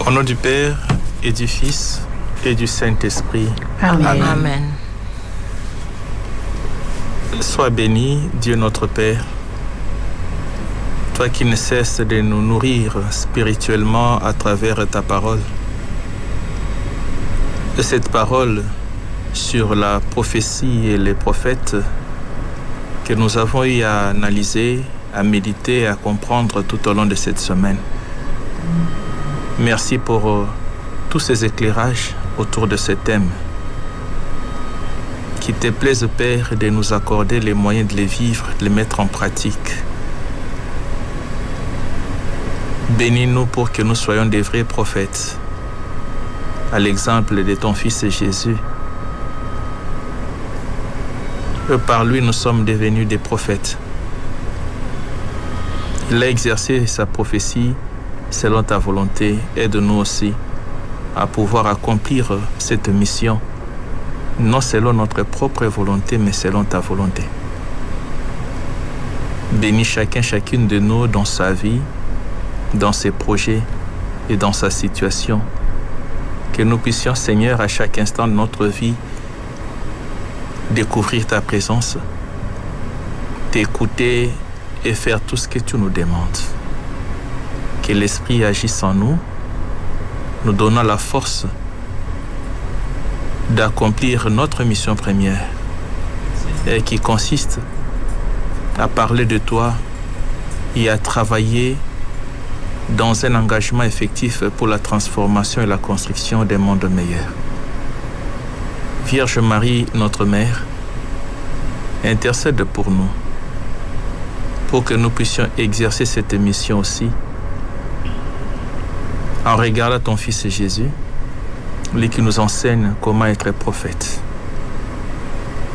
Au nom du Père et du Fils et du Saint-Esprit. Amen. Amen. Amen. Sois béni, Dieu notre Père, toi qui ne cesses de nous nourrir spirituellement à travers ta parole. Et cette parole sur la prophétie et les prophètes que nous avons eu à analyser, à méditer, à comprendre tout au long de cette semaine. Merci pour tous ces éclairages autour de ce thème. Qu'il te plaise, Père, de nous accorder les moyens de les vivre, de les mettre en pratique. Bénis-nous pour que nous soyons des vrais prophètes, à l'exemple de ton Fils Jésus. Et par lui, nous sommes devenus des prophètes. Il a exercé sa prophétie selon ta volonté. Aide-nous aussi à pouvoir accomplir cette mission, non selon notre propre volonté, mais selon ta volonté. Bénis chacune de nous dans sa vie, dans ses projets et dans sa situation. Que nous puissions, Seigneur, à chaque instant de notre vie, découvrir ta présence, t'écouter et faire tout ce que tu nous demandes. Que l'Esprit agisse en nous, nous donnant la force d'accomplir notre mission première, et qui consiste à parler de toi et à travailler dans un engagement effectif pour la transformation et la construction d'un monde meilleur. Vierge Marie, notre Mère, intercède pour nous, pour que nous puissions exercer cette mission aussi, en regardant ton Fils Jésus, lui qui nous enseigne comment être prophète.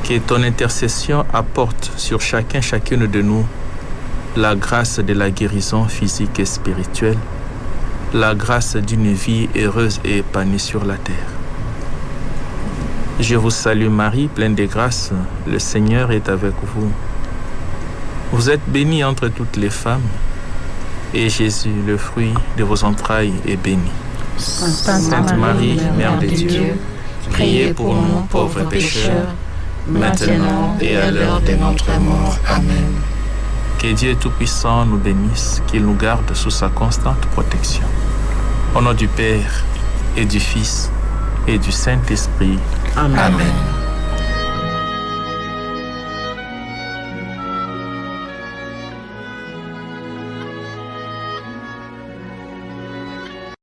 Que ton intercession apporte sur chacune de nous la grâce de la guérison physique et spirituelle, la grâce d'une vie heureuse et épanouie sur la terre. Je vous salue Marie, pleine de grâce, le Seigneur est avec vous. Vous êtes bénie entre toutes les femmes, et Jésus, le fruit de vos entrailles, est béni. Sainte Marie, Mère de Dieu, priez pour nous pauvres pécheurs, maintenant et à l'heure de notre mort. Amen. Que Dieu Tout-Puissant nous bénisse, qu'il nous garde sous sa constante protection. Au nom du Père et du Fils et du Saint-Esprit. Amen. Amen.